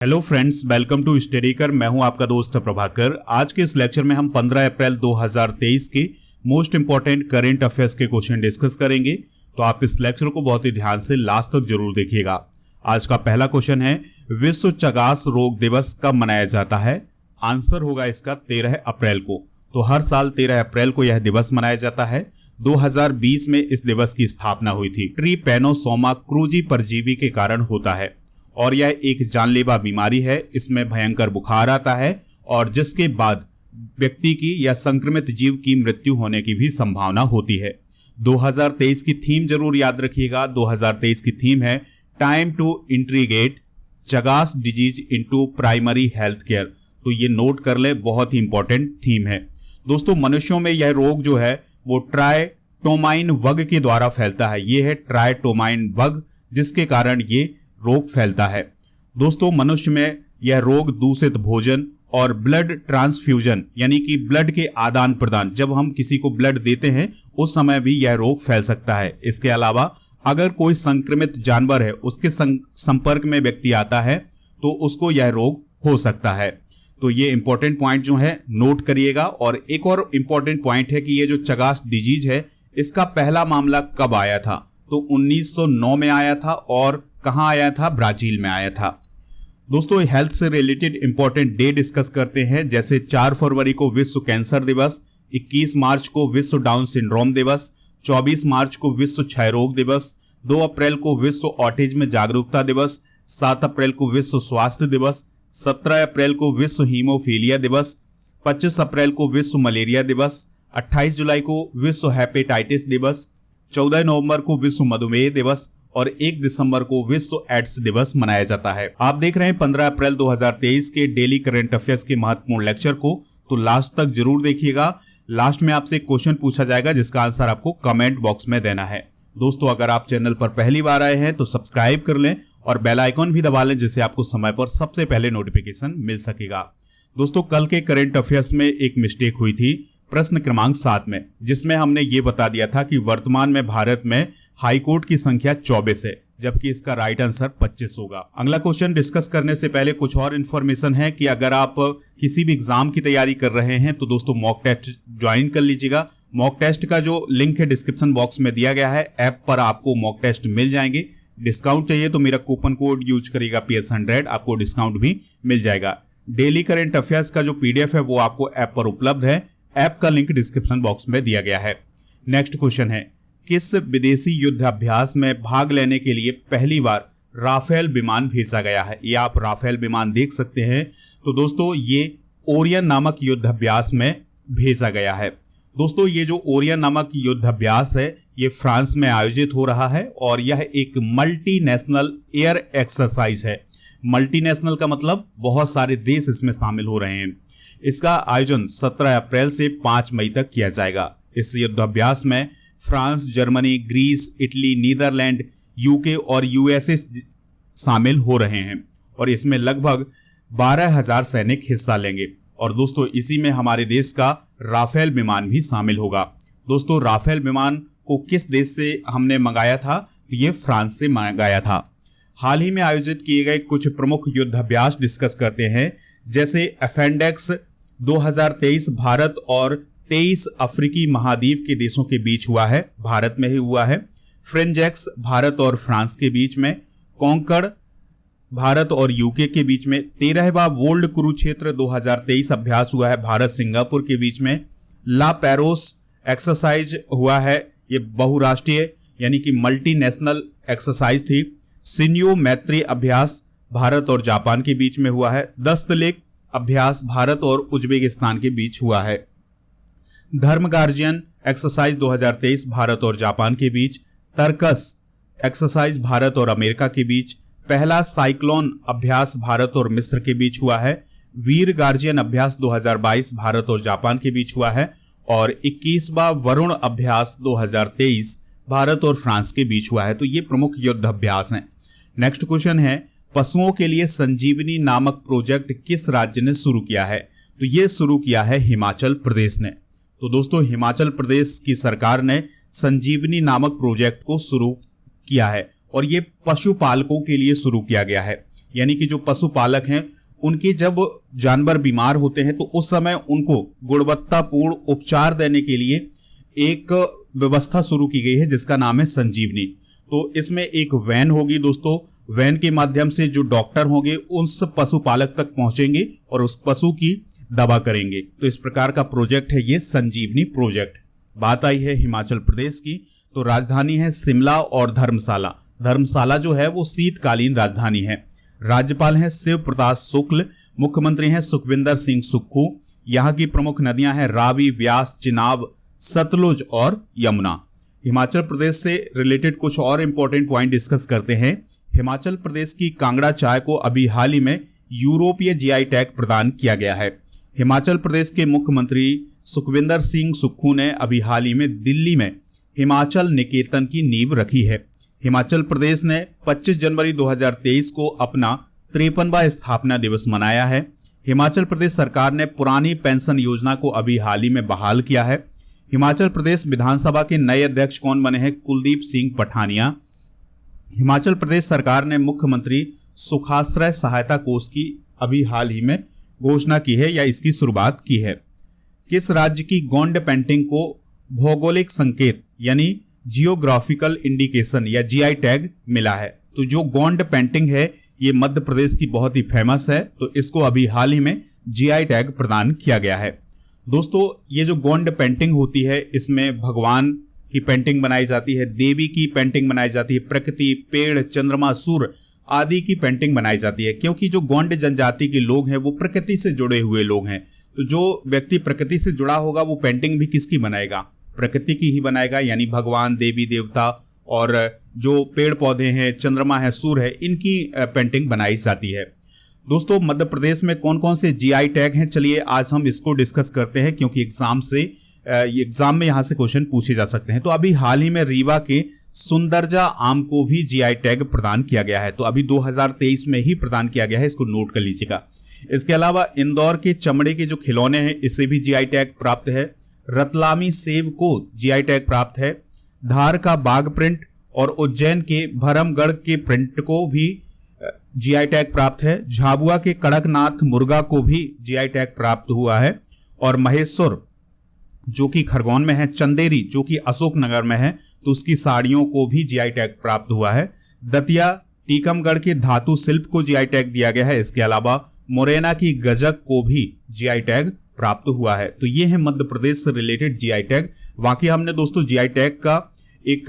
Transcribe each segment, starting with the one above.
Hello friends, welcome to study कर। मैं हूं आपका दोस्त प्रभाकर। आज के इस लेक्चर में हम 15 अप्रैल 2023 के मोस्ट इंपॉर्टेंट करंट अफेयर्स के क्वेश्चन डिस्कस करेंगे, तो आप इस लेक्चर को बहुत ही ध्यान से लास्ट तक जरूर देखिएगा। आज का पहला क्वेश्चन है, विश्व चगास रोग दिवस कब मनाया जाता है? आंसर होगा इसका 13 अप्रैल को। तो हर साल 13 अप्रैल को यह दिवस मनाया जाता है। 2020 में इस दिवस की स्थापना हुई थी। ट्रिपैनोसोमा क्रूजी परजीवी के कारण होता है और यह एक जानलेवा बीमारी है। इसमें भयंकर बुखार आता है और जिसके बाद व्यक्ति की या संक्रमित जीव की मृत्यु होने की भी संभावना होती है। 2023 की थीम जरूर याद रखिएगा। 2023 की थीम है time to integrate Chagas disease into primary health care. तो ये नोट कर ले, बहुत ही इंपॉर्टेंट थीम है। दोस्तों, मनुष्यों में यह रोग जो है वो ट्राइटोमाइन बग के द्वारा फैलता है। ये है ट्राइटोमाइन बग, जिसके कारण ये रोग फैलता है। दोस्तों, मनुष्य में यह रोग दूषित भोजन और ब्लड ट्रांसफ्यूजन यानी कि ब्लड के आदान प्रदान, जब हम किसी को ब्लड देते हैं उस समय भी यह रोग फैल सकता है। इसके अलावा अगर कोई संक्रमित जानवर है, उसके संपर्क में व्यक्ति आता है तो उसको यह रोग हो सकता है। तो ये इंपॉर्टेंट पॉइंट जो है नोट करिएगा। और एक और इंपॉर्टेंट पॉइंट है कि ये जो चगास डिजीज है, इसका पहला मामला कब आया था? तो 1909 में आया था। और कहां आया था? ब्राजील में आया था। दोस्तों, हेल्थ से रिलेटेड इंपॉर्टेंट डे डिस्कस करते हैं। जैसे 4 फरवरी को विश्व कैंसर दिवस, 21 मार्च को विश्व डाउन सिंड्रोम दिवस, 24 मार्च को विश्व क्षय रोग दिवस, 2 अप्रैल को विश्व ऑटिज्म जागरूकता दिवस, 7 अप्रैल को विश्व स्वास्थ्य दिवस, 17 अप्रैल को विश्व हीमोफीलिया दिवस, 25 अप्रैल को विश्व मलेरिया दिवस, 28 जुलाई को विश्व हेपेटाइटिस दिवस, 14 नवंबर को विश्व मधुमेह दिवस और 1 दिसंबर को विश्व एड्स दिवस मनाया जाता है। आप देख रहे हैं 15 अप्रैल 2023 के डेली करंट अफेयर्स के महत्वपूर्ण लेक्चर को, तो लास्ट तक जरूर देखिएगा। लास्ट में आपसे एक क्वेश्चन पूछा जाएगा जिसका आंसर आपको कमेंट बॉक्स में देना है। दोस्तों, अगर आप चैनल पर पहली बार आए हैं तो सब्सक्राइब कर लें और बेल आइकॉन भी दबा लें, जिससे आपको समय पर सबसे पहले नोटिफिकेशन मिल सकेगा। दोस्तों, कल के करंट अफेयर्स में एक मिस्टेक हुई थी प्रश्न क्रमांक 7 में, जिसमें हमने ये बता दिया था कि वर्तमान में भारत में हाई कोर्ट की संख्या 24 है, जबकि इसका राइट आंसर 25 होगा। अगला क्वेश्चन डिस्कस करने से पहले कुछ और इन्फॉर्मेशन है कि अगर आप किसी भी एग्जाम की तैयारी कर रहे हैं तो दोस्तों मॉक टेस्ट ज्वाइन कर लीजिएगा। मॉक टेस्ट का जो लिंक है डिस्क्रिप्शन बॉक्स में दिया गया है। ऐप पर आपको मॉक टेस्ट मिल जाएंगे। डिस्काउंट चाहिए तो मेरा कूपन कोड यूज करिएगा PS100, आपको डिस्काउंट भी मिल जाएगा। डेली करंट अफेयर्स का जो PDF है वो आपको ऐप पर उपलब्ध है। ऐप का लिंक डिस्क्रिप्शन बॉक्स में दिया गया है। नेक्स्ट क्वेश्चन है, किस विदेशी युद्ध अभ्यास में भाग लेने के लिए पहली बार राफेल विमान भेजा गया है? ये आप राफेल विमान देख सकते हैं। तो दोस्तों, ये ओरियन नामक युद्ध अभ्यास में भेजा गया है। दोस्तों, ये जो ओरियन नामक युद्ध अभ्यास है ये फ्रांस में आयोजित हो रहा है और यह एक मल्टीनेशनल एयर एक्सरसाइज है। मल्टीनेशनल का मतलब बहुत सारे देश इसमें शामिल हो रहे हैं। इसका आयोजन 17 अप्रैल से 5 मई तक किया जाएगा। इस युद्धाभ्यास में France, Germany, Greece, Italy, Netherlands, UK और USA शामिल हो रहे हैं और इसमें लगभग 12,000 सैनिक हिस्सा लेंगे। और दोस्तों, इसी में हमारे देश का राफेल विमान भी शामिल होगा। दोस्तों, राफेल विमान को किस देश से हमने मंगाया था? तो ये फ्रांस से मंगाया था। हाल ही में आयोजित किए गए कुछ प्रमुख युद्धाभ्यास डिस्कस करते हैं। जैसे अपेंडेक्स 2023 भारत और 23 अफ्रीकी महाद्वीप के देशों के बीच हुआ है, भारत में ही हुआ है। फ्रेंजेक्स भारत और फ्रांस के बीच में। कॉन्कर्ड भारत और यूके के बीच में। 13वां वर्ल्ड कुरुक्षेत्र 2023 अभ्यास हुआ है भारत सिंगापुर के बीच में। ला पेरोस एक्सरसाइज हुआ है, ये बहुराष्ट्रीय यानी कि मल्टीनेशनल एक्सरसाइज थी। सिन्यो मैत्री अभ्यास भारत और जापान के बीच में हुआ है। दस्तलेख अभ्यास भारत और उज्बेकिस्तान के बीच हुआ है। धर्म गार्जियन एक्सरसाइज 2023 भारत और जापान के बीच। तर्कस एक्सरसाइज भारत और अमेरिका के बीच। पहला साइक्लोन अभ्यास भारत और मिस्र के बीच हुआ है। वीर गार्जियन अभ्यास 2022 भारत और जापान के बीच हुआ है। और 21वां वरुण अभ्यास 2023 भारत और फ्रांस के बीच हुआ है। तो ये प्रमुख युद्ध अभ्यास हैं। नेक्स्ट क्वेश्चन है, पशुओं के लिए संजीवनी नामक प्रोजेक्ट किस राज्य ने शुरू किया है? तो ये शुरू किया है हिमाचल प्रदेश ने। तो दोस्तों, हिमाचल प्रदेश की सरकार ने संजीवनी नामक प्रोजेक्ट को शुरू किया है और ये पशुपालकों के लिए शुरू किया गया है। यानी कि जो पशुपालक हैं उनके जब जानवर बीमार होते हैं तो उस समय उनको गुणवत्तापूर्ण उपचार देने के लिए एक व्यवस्था शुरू की गई है जिसका नाम है संजीवनी। तो इसमें एक वैन होगी दोस्तों, वैन के माध्यम से जो डॉक्टर होंगे उस पशुपालक तक पहुंचेंगे और उस पशु की दवा करेंगे। तो इस प्रकार का प्रोजेक्ट है ये संजीवनी प्रोजेक्ट। बात आई है हिमाचल प्रदेश की, तो राजधानी है शिमला और धर्मशाला। धर्मशाला जो है वो शीतकालीन राजधानी है। राज्यपाल हैं शिव प्रताप शुक्ल, मुख्यमंत्री हैं सुखविंदर सिंह सुक्खू। यहाँ की प्रमुख नदियां हैं रावी, व्यास, चिनाब, सतलुज और यमुना। हिमाचल प्रदेश से रिलेटेड कुछ और इंपॉर्टेंट पॉइंट डिस्कस करते हैं। हिमाचल प्रदेश की कांगड़ा चाय को अभी हाल ही में यूरोपीय जीआई टैग प्रदान किया गया है। हिमाचल प्रदेश के मुख्यमंत्री सुखविंदर सिंह सुक्खू ने अभी हाल ही में दिल्ली में हिमाचल निकेतन की नींव रखी है। हिमाचल प्रदेश ने 25 जनवरी 2023 को अपना 53वां स्थापना दिवस मनाया है। हिमाचल प्रदेश सरकार ने पुरानी पेंशन योजना को अभी हाल ही में बहाल किया है। हिमाचल प्रदेश विधानसभा के नए अध्यक्ष कौन बने हैं? कुलदीप सिंह पठानिया। हिमाचल प्रदेश सरकार ने मुख्यमंत्री सुखाश्रय सहायता कोष की अभी हाल ही में घोषणा की है या इसकी शुरुआत की है। किस राज्य की गोंड पेंटिंग को भौगोलिक संकेत यानी जियोग्राफिकल इंडिकेशन या जीआई टैग मिला है? तो जो गोंड पेंटिंग है ये मध्य प्रदेश की बहुत ही फेमस है, तो इसको अभी हाल ही में जीआई टैग प्रदान किया गया है। दोस्तों ये जो गोंड पेंटिंग होती है इसमें भगवान की पेंटिंग बनाई जाती है, देवी की पेंटिंग बनाई जाती है, प्रकृति, पेड़, चंद्रमा, सूर्य आदि की पेंटिंग बनाई जाती है। क्योंकि जो गोंड जनजाति के लोग हैं वो प्रकृति से जुड़े हुए लोग हैं, तो जो व्यक्ति प्रकृति से जुड़ा होगा वो पेंटिंग भी किसकी बनाएगा? प्रकृति की ही बनाएगा, यानी भगवान, देवी देवता और जो पेड़ पौधे हैं, चंद्रमा है, सूर्य है, इनकी पेंटिंग बनाई जाती है। दोस्तों मध्य प्रदेश में कौन कौन से जीआई टैग हैं, चलिए आज हम इसको डिस्कस करते हैं, क्योंकि एग्जाम में यहाँ से क्वेश्चन पूछे जा सकते हैं। तो अभी हाल ही में रीवा के सुंदरजा आम को भी जीआई टैग प्रदान किया गया है, तो अभी 2023 में ही प्रदान किया गया है, इसको नोट कर लीजिएगा। इसके अलावा इंदौर के चमड़े के जो खिलौने हैं इसे भी जीआई टैग प्राप्त है। रतलामी सेब को जीआई टैग प्राप्त है। धार का बाघ प्रिंट और उज्जैन के भरमगढ़ के प्रिंट को भी जीआई टैग प्राप्त है। झाबुआ के कड़कनाथ मुर्गा को भी जीआई टैग प्राप्त हुआ है। और महेश्वर जो कि खरगोन में है, चंदेरी जो कि अशोकनगर में है, तो उसकी साड़ियों को भी जीआई टैग प्राप्त हुआ है। दतिया टीकमगढ़ के धातु शिल्प को जीआई टैग दिया गया है। इसके अलावा मुरैना की गजक को भी जीआई टैग प्राप्त हुआ है। तो ये है मध्य प्रदेश से रिलेटेड जीआई टैग। बाकी हमने दोस्तों जीआई टैग का एक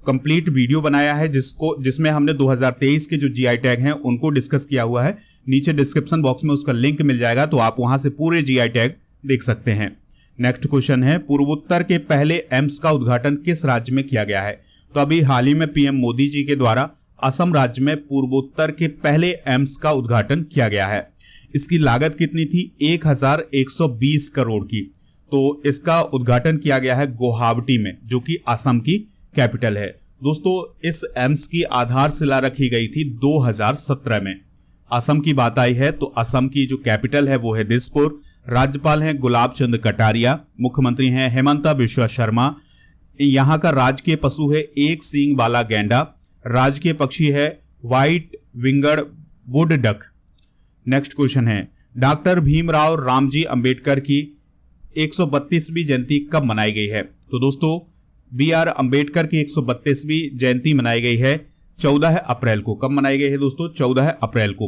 कंप्लीट वीडियो बनाया है जिसमें हमने 2023 के जो जीआई टैग हैं उनको डिस्कस किया हुआ है। नीचे डिस्क्रिप्शन बॉक्स में उसका लिंक मिल जाएगा, तो आप वहां से पूरे जीआई टैग देख सकते हैं। नेक्स्ट क्वेश्चन है, पूर्वोत्तर के पहले एम्स का उद्घाटन किस राज्य में किया गया है? तो अभी हाल ही में पीएम मोदी जी के द्वारा असम राज्य में पूर्वोत्तर के पहले एम्स का उद्घाटन किया गया है। इसकी लागत कितनी थी? 1120 करोड़ की। तो इसका उद्घाटन किया गया है गुवाहाटी में, जो कि असम की कैपिटल है। दोस्तों इस एम्स की आधारशिला रखी गई थी 2017 में। असम की बात आई है तो असम की जो कैपिटल है वो है दिसपुर। राज्यपाल हैं गुलाब चंद कटारिया, मुख्यमंत्री हैं हेमंता बिश्वा शर्मा। यहाँ का राजकीय पशु है एक सींग वाला गैंडा। राजकीय पक्षी है व्हाइट विंगड वुड डक। नेक्स्ट क्वेश्चन है, डॉक्टर भीमराव रामजी अंबेडकर की 132वीं जयंती कब मनाई गई है? तो दोस्तों BR अंबेडकर की 132वीं जयंती मनाई गई है 14 अप्रैल को। कब मनाई गई है दोस्तों? 14 अप्रैल को।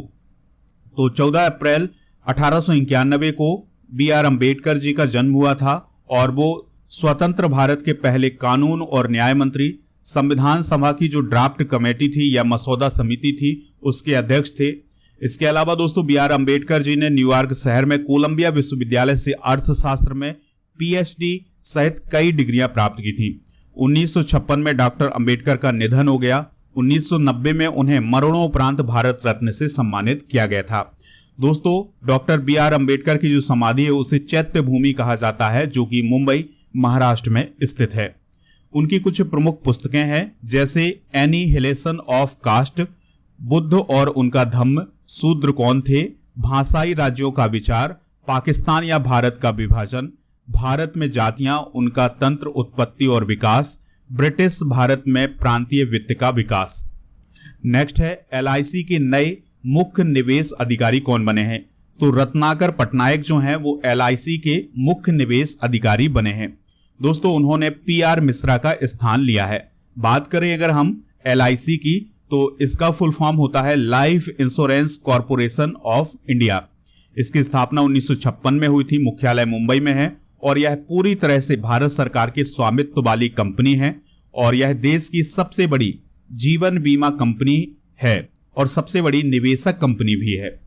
तो 14 अप्रैल 1891 को BR अंबेडकर जी का जन्म हुआ था और वो स्वतंत्र भारत के पहले कानून और न्याय मंत्री, संविधान सभा की जो ड्राफ्ट कमेटी थी या मसौदा समिति थी उसके अध्यक्ष थे। इसके अलावा दोस्तों BR अंबेडकर जी ने न्यूयॉर्क शहर में कोलंबिया विश्वविद्यालय से अर्थशास्त्र में PhD सहित कई डिग्रियां प्राप्त की थी। 1956 में डॉक्टर अंबेडकर का निधन हो गया। 1990 में उन्हें मरणोपरांत भारत रत्न से सम्मानित किया गया था। दोस्तों डॉक्टर BR अंबेडकर की जो समाधि है उसे चैत्य भूमि कहा जाता है, जो कि मुंबई महाराष्ट्र में स्थित है। उनकी कुछ प्रमुख पुस्तकें हैं जैसे एनिहिलेशन ऑफ कास्ट, बुद्ध और उनका धम्म, शूद्र कौन थे, भाषाई राज्यों का विचार, पाकिस्तान या भारत का विभाजन, भारत में जातियां, उनका तंत्र, उत्पत्ति और विकास, ब्रिटिश भारत में प्रांतीय वित्त का विकास। नेक्स्ट है LIC के नए मुख्य निवेश अधिकारी कौन बने हैं? तो रत्नाकर पटनायक जो हैं वो LIC के मुख्य निवेश अधिकारी बने हैं। दोस्तों उन्होंने PR मिश्रा का स्थान लिया है। बात करें अगर हम LIC की तो इसका फुल फॉर्म होता है life insurance corporation of India. इसकी स्थापना 1956 में हुई थी, मुख्यालय मुंबई में है और यह पूरी तरह से भारत सरकार के स्वामित्व वाली कंपनी है और यह देश की सबसे बड़ी जीवन बीमा कंपनी है और सबसे बड़ी निवेशक कंपनी भी है।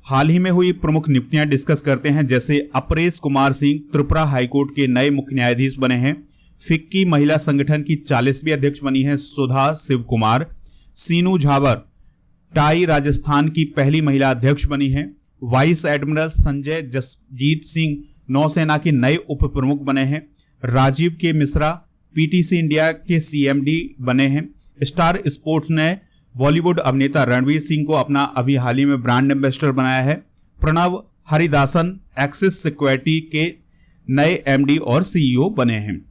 हाल ही में हुई प्रमुख नियुक्तियां डिस्कस करते हैं, जैसे अपरेश कुमार सिंह त्रिपुरा हाईकोर्ट के नए मुख्य न्यायाधीश बने हैं। फिक्की महिला संगठन की 40वीं अध्यक्ष बनी है सुधा शिव कुमार। सीनू झावर टाई राजस्थान की पहली महिला अध्यक्ष बनी है। वाइस एडमिरल संजय जसजीत सिंह नौसेना के नए उप प्रमुख बने हैं। राजीव के मिश्रा PTC इंडिया के CMD बने हैं। स्टार स्पोर्ट्स ने बॉलीवुड अभिनेता रणवीर सिंह को अपना अभी हाल ही में ब्रांड एम्बेसडर बनाया है। प्रणव हरिदासन एक्सिस सिक्योरिटी के नए MD और CEO बने हैं।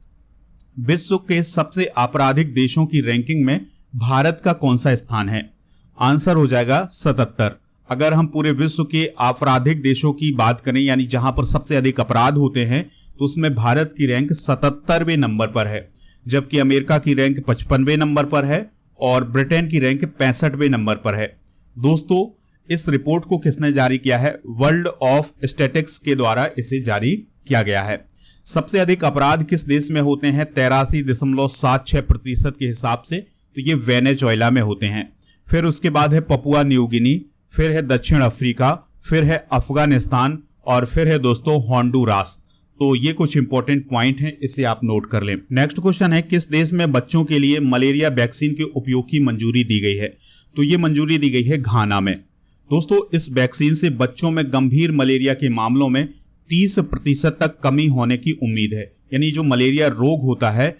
विश्व के सबसे आपराधिक देशों की रैंकिंग में भारत का कौन सा स्थान है? आंसर हो जाएगा 77। अगर हम पूरे विश्व के आपराधिक देशों की बात करें यानी जहां पर सबसे अधिक अपराध होते हैं तो उसमें भारत की रैंक 77वें नंबर पर है, जबकि अमेरिका की रैंक 55वें नंबर पर है और ब्रिटेन की रैंक 65वें नंबर पर है। दोस्तों इस रिपोर्ट को किसने जारी किया है? वर्ल्ड ऑफ स्टैटिस्टिक्स के द्वारा इसे जारी किया गया है। सबसे अधिक अपराध किस देश में होते हैं? 83.76% के हिसाब से तो ये वेनेजुएला में होते हैं। फिर उसके बाद है पपुआ न्यू गिनी, फिर है दक्षिण अफ्रीका, फिर है अफगानिस्तान और फिर है दोस्तों होंडुरास। तो ये कुछ इंपॉर्टेंट पॉइंट हैं, इसे आप नोट कर लें। नेक्स्ट क्वेश्चन है किस देश में बच्चों के लिए मलेरिया वैक्सीन के उपयोग की मंजूरी दी गई है? तो ये मंजूरी दी गई है घाना में। दोस्तों इस वैक्सीन से बच्चों में गंभीर मलेरिया के मामलों में 30% तक कमी होने की उम्मीद है, यानी जो मलेरिया रोग होता है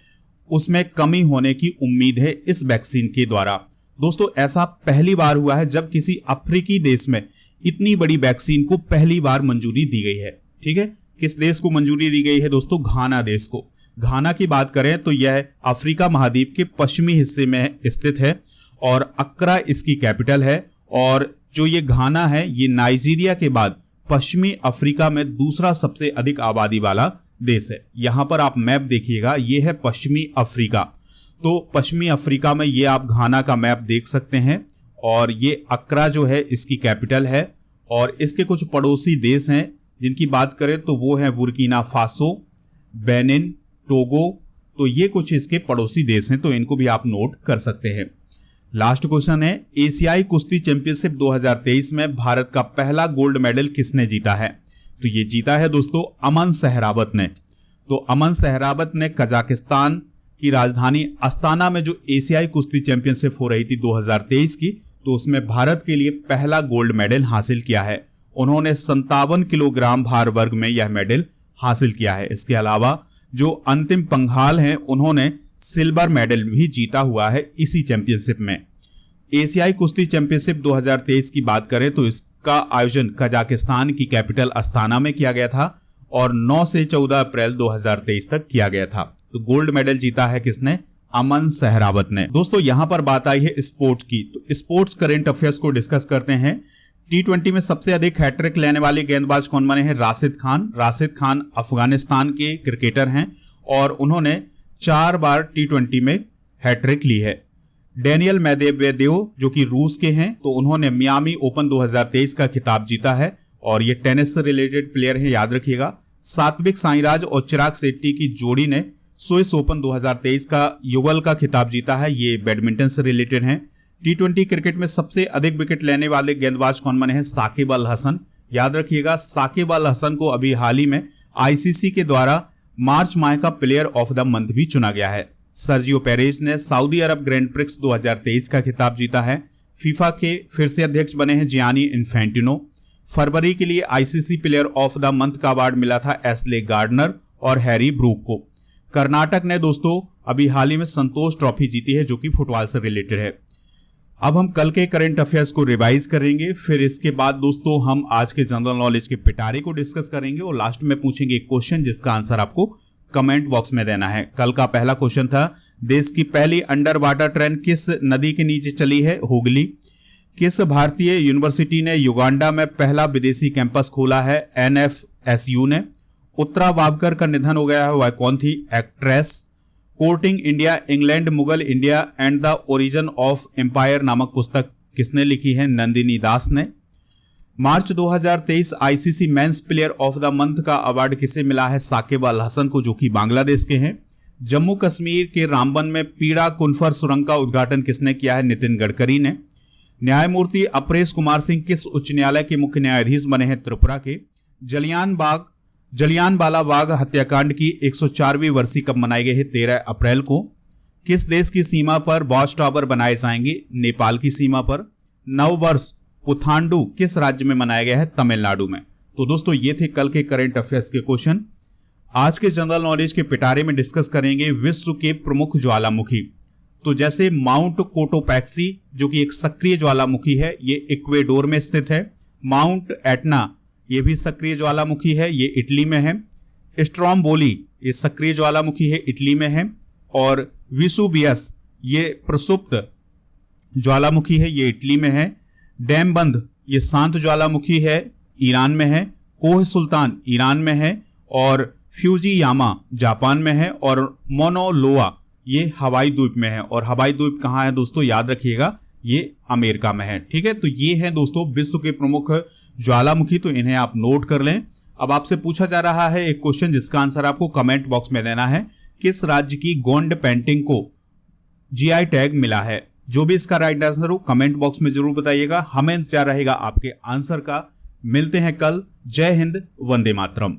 उसमें कमी होने की उम्मीद है इस वैक्सीन के द्वारा। दोस्तों ऐसा पहली बार हुआ है जब किसी अफ्रीकी देश में इतनी बड़ी वैक्सीन को पहली बार मंजूरी दी गई है। ठीक है, किस देश को मंजूरी दी गई है दोस्तों? घाना देश को। घाना की बात करें तो यह अफ्रीका महाद्वीप के पश्चिमी हिस्से में स्थित है और अक्रा इसकी कैपिटल है। और जो ये घाना है ये नाइजीरिया के बाद पश्चिमी अफ्रीका में दूसरा सबसे अधिक आबादी वाला देश है। यहां पर आप मैप देखिएगा, ये है पश्चिमी अफ्रीका। तो पश्चिमी अफ्रीका में ये आप घाना का मैप देख सकते हैं और ये अक्रा जो है इसकी कैपिटल है। और इसके कुछ पड़ोसी देश हैं जिनकी बात करें तो वो है बुर्किना फासो, बेनिन, टोगो। तो ये कुछ इसके पड़ोसी देश हैं, तो इनको भी आप नोट कर सकते हैं। लास्ट क्वेश्चन है एशियाई कुश्ती चैंपियनशिप 2023 में भारत का पहला गोल्ड मेडल किसने जीता है? तो ये जीता है दोस्तों अमन सहरावत ने। तो अमन सहरावत ने कजाकिस्तान की राजधानी अस्ताना में जो एशियाई कुश्ती चैंपियनशिप हो रही थी 2023 की, तो उसमें भारत के लिए पहला गोल्ड मेडल हासिल किया है। उन्होंने 57 किलोग्राम भार वर्ग में यह मेडल हासिल किया है। इसके अलावा जो अंतिम पंघाल हैं उन्होंने सिल्वर मेडल भी जीता हुआ है इसी चैंपियनशिप में। एशियाई कुश्ती चैंपियनशिप 2023 की बात करें तो इसका आयोजन कजाकिस्तान की कैपिटल अस्ताना में किया गया था और 9 से 14 अप्रैल 2023 तक किया गया था। तो गोल्ड मेडल जीता है किसने? अमन सहरावत ने। दोस्तों यहां पर बात आई है स्पोर्ट्स की, तो स्पोर्ट्स करंट अफेयर्स को डिस्कस करते हैं। T20 में सबसे अधिक हैट्रिक लेने वाले गेंदबाज कौन बने हैं? राशिद खान। राशिद खान अफगानिस्तान के क्रिकेटर हैं और उन्होंने 4 बार T20 में हैट्रिक ली है। डेनियल मेदवेदेव जो कि रूस के हैं, तो उन्होंने मियामी ओपन 2023 का खिताब जीता है और ये टेनिस से रिलेटेड प्लेयर हैं, याद रखिएगा। सात्विक साईराज और चिराग शेट्टी की जोड़ी ने स्विस ओपन 2023 का युगल का खिताब जीता है, ये बैडमिंटन से रिलेटेड हैं। T20 क्रिकेट में सबसे अधिक विकेट लेने वाले गेंदबाज कौन बने हैं? साकिब अल हसन। याद रखिएगा साकिब अल हसन को अभी हाल ही में ICC के द्वारा मार्च माह का प्लेयर ऑफ द मंथ भी चुना गया है। सर्जियो पेरेज ने सऊदी अरब ग्रैंड प्रिक्स 2023 का खिताब जीता है। फीफा के फिर से अध्यक्ष बने हैं जियानी इन्फेंटिनो। फरवरी के लिए ICC player of the month का अवार्ड मिला था एस्ले गार्डनर और हैरी ब्रूक को। कर्नाटक ने दोस्तों अभी हाल ही में संतोष ट्रॉफी जीती है जो कि फुटबॉल से रिलेटेड है। अब हम कल के करंट अफेयर्स को रिवाइज करेंगे, फिर इसके बाद दोस्तों हम आज के जनरल नॉलेज के पिटारे को डिस्कस करेंगे और लास्ट में पूछेंगे एक क्वेश्चन जिसका आंसर आपको कमेंट बॉक्स में देना है। कल का पहला क्वेश्चन था देश की पहली अंडर वाटर ट्रेन किस नदी के नीचे चली है? हुगली। किस भारतीय यूनिवर्सिटी ने युगांडा में पहला विदेशी कैंपस खोला है? NFSU ने। उत्तरा वावकर का निधन हो गया है, वह कौन थी? Actress. Courting India, England, Mughal India and the origin of empire नामक पुस्तक किसने लिखी है? नंदिनी दास ने। मार्च 2023 ICC men's player of the month का अवार्ड किसे मिला है? साकिब अल हसन को, जो कि बांग्लादेश के हैं। जम्मू कश्मीर के रामबन में पीड़ा कुनफर सुरंग का उद्घाटन किसने किया है? नितिन गडकरी ने। न्यायमूर्ति अपरेश कुमार सिंह किस उच्च न्यायालय के मुख्य न्यायाधीश बने हैं? त्रिपुरा के। जलियांवाला बाग हत्याकांड की 104वीं वर्षी कब मनाई गई है? 13 अप्रैल को। किस देश की सीमा पर वॉच टावर बनाए जाएंगे? नेपाल की सीमा पर। नववर्ष पुथांडु किस राज्य में मनाया गया है? तमिलनाडु में। तो दोस्तों ये थे कल के करंट अफेयर्स के क्वेश्चन। आज के जनरल नॉलेज के पिटारे में डिस्कस करेंगे विश्व के प्रमुख ज्वालामुखी। तो जैसे माउंट कोटोपैक्सी जो कि एक सक्रिय ज्वालामुखी है, ये इक्वेडोर में स्थित है। माउंट एटना ये भी सक्रिय ज्वालामुखी है, ये इटली में है। स्ट्रोम्बोली ये सक्रिय ज्वालामुखी है, इटली में है। और विसुवियस ये प्रसुप्त ज्वालामुखी है, ये इटली में है। डैमबंद ये शांत ज्वालामुखी है, ईरान में है। कोह सुल्तान ईरान में है। और फ्यूजियामा जापान में है। और मोनोलोआ ये हवाई द्वीप में है। और हवाई द्वीप कहाँ है दोस्तों? याद रखिएगा, ये अमेरिका में है। ठीक है, तो ये है दोस्तों विश्व के प्रमुख ज्वालामुखी, तो इन्हें आप नोट कर लें। अब आपसे पूछा जा रहा है एक क्वेश्चन जिसका आंसर आपको कमेंट बॉक्स में देना है। किस राज्य की गोंड पेंटिंग को जीआई टैग मिला है? जो भी इसका राइट आंसर हो कमेंट बॉक्स में जरूर बताइएगा। हमें इंतजार रहेगा आपके आंसर का। मिलते हैं कल। जय हिंद, वंदे मातरम।